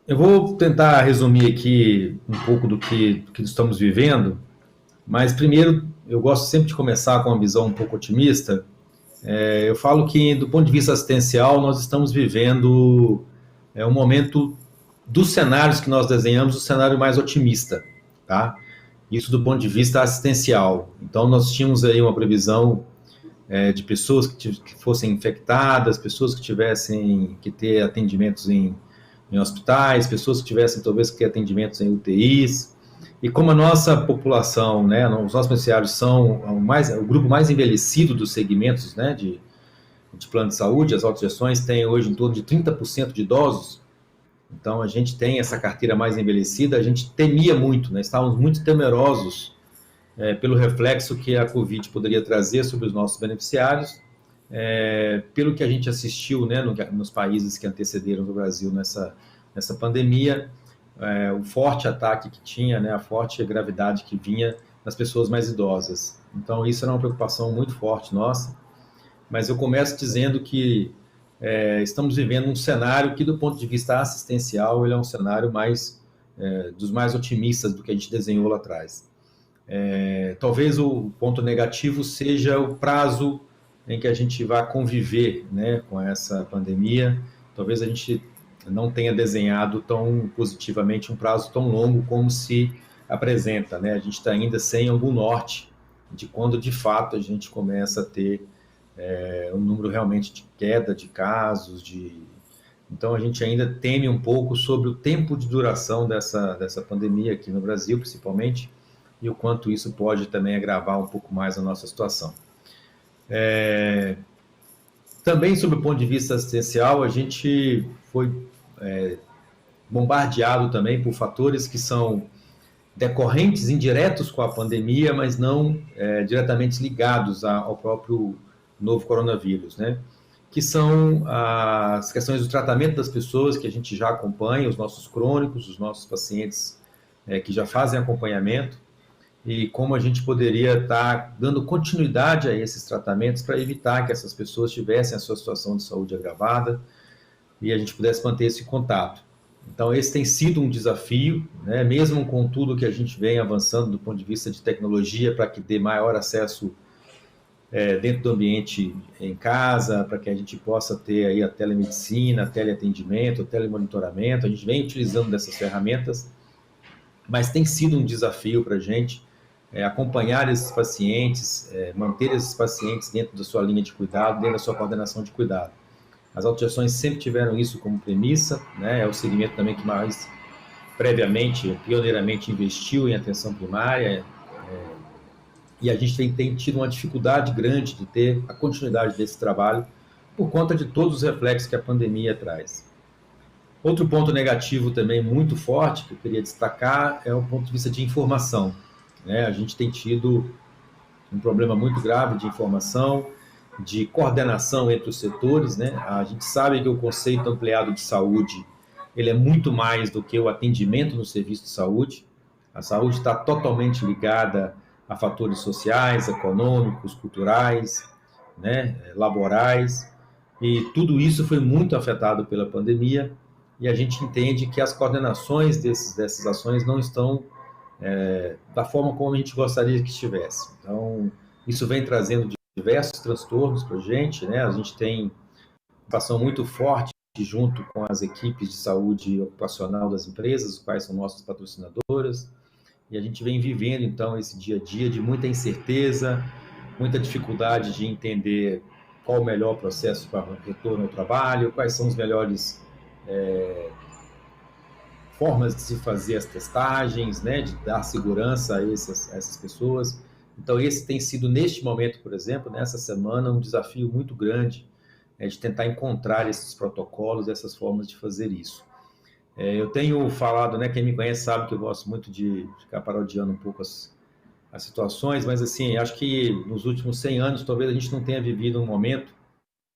Eu vou tentar resumir aqui um pouco do que estamos vivendo, mas primeiro eu gosto sempre de começar com uma visão um pouco otimista. Eu falo que, do ponto de vista assistencial, nós estamos vivendo um momento dos cenários que nós desenhamos, o cenário mais otimista, tá? Isso do ponto de vista assistencial. Então, nós tínhamos aí uma previsão de pessoas que fossem infectadas, pessoas que tivessem que ter atendimentos em hospitais, pessoas que tivessem talvez que ter atendimentos em UTIs. E como a nossa população, né, os nossos beneficiários são o grupo mais envelhecido dos segmentos, né, de plano de saúde, as autogestões têm hoje em torno de 30% de idosos, então a gente tem essa carteira mais envelhecida, a gente temia muito, né, estávamos muito temerosos pelo reflexo que a Covid poderia trazer sobre os nossos beneficiários, pelo que a gente assistiu, né, nos países que antecederam o Brasil nessa pandemia, o forte ataque que tinha, né, a forte gravidade que vinha nas pessoas mais idosas. Então, isso era uma preocupação muito forte nossa, mas eu começo dizendo que estamos vivendo um cenário que, do ponto de vista assistencial, ele é um cenário dos mais otimistas do que a gente desenhou lá atrás. Talvez o ponto negativo seja o prazo em que a gente vai conviver, né, com essa pandemia. Talvez a gente não tenha desenhado tão positivamente um prazo tão longo como se apresenta, né? A gente está ainda sem algum norte de quando de fato a gente começa a ter um número realmente de queda de casos, então a gente ainda teme um pouco sobre o tempo de duração dessa pandemia aqui no Brasil, principalmente, e o quanto isso pode também agravar um pouco mais a nossa situação. Também, sob o ponto de vista assistencial, a gente foi bombardeado também por fatores que são decorrentes indiretos com a pandemia, mas não diretamente ligados ao próprio novo coronavírus, né? Que são as questões do tratamento das pessoas que a gente já acompanha, os nossos crônicos, os nossos pacientes que já fazem acompanhamento, e como a gente poderia estar dando continuidade a esses tratamentos para evitar que essas pessoas tivessem a sua situação de saúde agravada e a gente pudesse manter esse contato. Então, esse tem sido um desafio, né? Mesmo com tudo que a gente vem avançando do ponto de vista de tecnologia para que dê maior acesso dentro do ambiente em casa, para que a gente possa ter aí a telemedicina, teleatendimento, telemonitoramento. A gente vem utilizando dessas ferramentas, mas tem sido um desafio para a gente acompanhar esses pacientes, manter esses pacientes dentro da sua linha de cuidado, dentro da sua coordenação de cuidado. As autogestões sempre tiveram isso como premissa, né? É o segmento também que mais previamente, pioneiramente investiu em atenção primária, e a gente tem tido uma dificuldade grande de ter a continuidade desse trabalho por conta de todos os reflexos que a pandemia traz. Outro ponto negativo também muito forte que eu queria destacar é o ponto de vista de informação, né? A gente tem tido um problema muito grave de informação, de coordenação entre os setores, né? A gente sabe que o conceito ampliado de saúde ele é muito mais do que o atendimento no serviço de saúde. A saúde está totalmente ligada a fatores sociais, econômicos, culturais, né? Laborais, e tudo isso foi muito afetado pela pandemia, e a gente entende que as coordenações dessas ações não estão da forma como a gente gostaria que estivesse. Então, isso vem trazendo diversos transtornos para a gente, né? A gente tem uma ação muito forte junto com as equipes de saúde ocupacional das empresas, os quais são nossas patrocinadoras, e a gente vem vivendo, então, esse dia a dia de muita incerteza, muita dificuldade de entender qual o melhor processo para o retorno ao trabalho, quais são os melhores formas de se fazer as testagens, né, de dar segurança a essas pessoas. Então, esse tem sido, neste momento, por exemplo, nessa semana, um desafio muito grande de tentar encontrar esses protocolos, essas formas de fazer isso. Eu tenho falado, né, quem me conhece sabe que eu gosto muito de ficar parodiando um pouco as situações, mas, assim, acho que nos últimos 100 anos, talvez a gente não tenha vivido um momento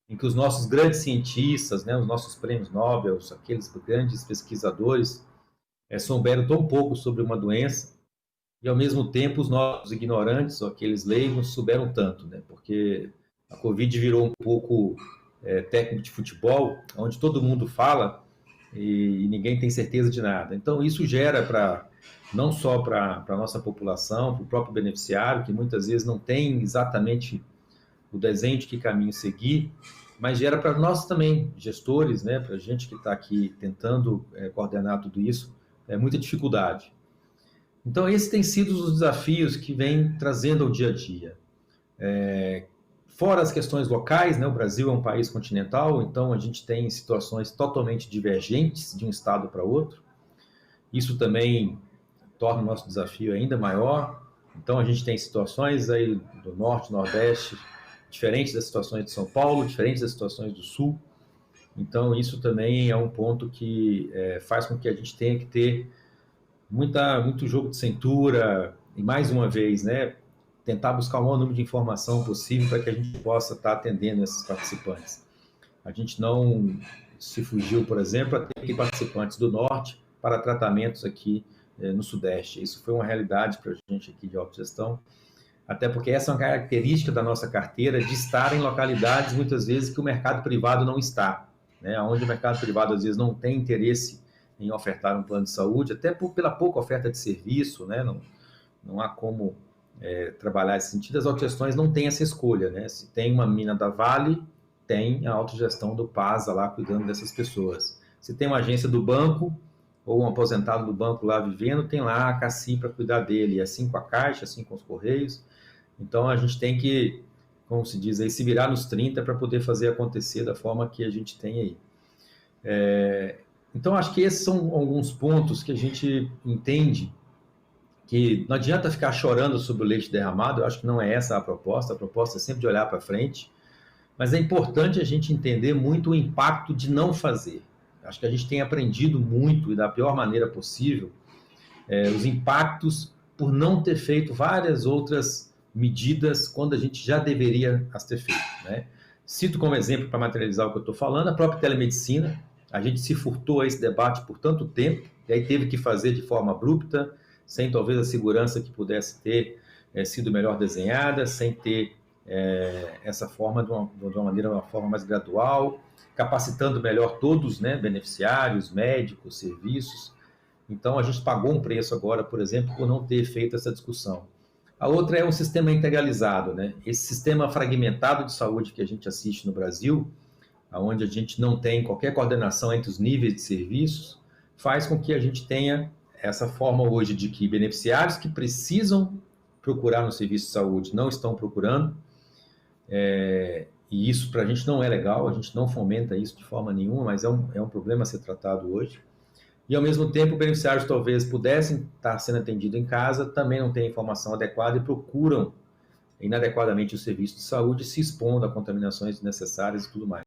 em que os nossos grandes cientistas, né, os nossos prêmios Nobel, aqueles grandes pesquisadores, souberam tão pouco sobre uma doença e, ao mesmo tempo, os nossos ignorantes, ou aqueles leigos, souberam tanto, né? Porque a Covid virou um pouco técnico de futebol, onde todo mundo fala, e ninguém tem certeza de nada. Então, isso gera não só para a nossa população, para o próprio beneficiário, que muitas vezes não tem exatamente o desenho de que caminho seguir, mas gera para nós também, gestores, né, para a gente que está aqui tentando coordenar tudo isso, muita dificuldade. Então, esses têm sido os desafios que vem trazendo ao dia a dia. Fora as questões locais, né, o Brasil é um país continental, então a gente tem situações totalmente divergentes de um estado para outro. Isso também torna o nosso desafio ainda maior. Então, a gente tem situações aí do norte, nordeste, diferentes das situações de São Paulo, diferentes das situações do sul. Então, isso também é um ponto que faz com que a gente tenha que ter muito jogo de cintura e, mais uma vez, né, tentar buscar o maior número de informação possível para que a gente possa estar atendendo esses participantes. A gente não se fugiu, por exemplo, a ter aqui participantes do norte para tratamentos aqui no sudeste. Isso foi uma realidade para a gente aqui de autogestão, até porque essa é uma característica da nossa carteira de estar em localidades, muitas vezes, que o mercado privado não está, né? Onde o mercado privado, às vezes, não tem interesse em ofertar um plano de saúde, até pela pouca oferta de serviço, né? Não há como trabalhar nesse sentido. As autogestões não têm essa escolha, né? Se tem uma mina da Vale, tem a autogestão do PASA lá cuidando dessas pessoas. Se tem uma agência do banco, ou um aposentado do banco lá vivendo, tem lá a CACI para cuidar dele, assim com a Caixa, assim com os Correios. Então, a gente tem que, como se diz aí, se virar nos 30 para poder fazer acontecer da forma que a gente tem aí. Então, acho que esses são alguns pontos que a gente entende que não adianta ficar chorando sobre o leite derramado. Eu acho que não é essa a proposta é sempre de olhar para frente, mas é importante a gente entender muito o impacto de não fazer. Acho que a gente tem aprendido muito e da pior maneira possível os impactos por não ter feito várias outras medidas quando a gente já deveria as ter feito, né? Cito como exemplo, para materializar o que eu estou falando, a própria telemedicina. A gente se furtou a esse debate por tanto tempo, e aí teve que fazer de forma abrupta, sem talvez a segurança que pudesse ter sido melhor desenhada, sem ter essa forma de uma forma mais gradual, capacitando melhor todos, né, beneficiários, médicos, serviços. Então, a gente pagou um preço agora, por exemplo, por não ter feito essa discussão. A outra é um sistema integralizado, né? Esse sistema fragmentado de saúde que a gente assiste no Brasil, onde a gente não tem qualquer coordenação entre os níveis de serviços, faz com que a gente tenha essa forma hoje de que beneficiários que precisam procurar no serviço de saúde não estão procurando, e isso para a gente não é legal, a gente não fomenta isso de forma nenhuma, mas é um problema a ser tratado hoje. E, ao mesmo tempo, beneficiários talvez pudessem estar sendo atendidos em casa, também não têm informação adequada e procuram inadequadamente o serviço de saúde, se expondo a contaminações desnecessárias e tudo mais.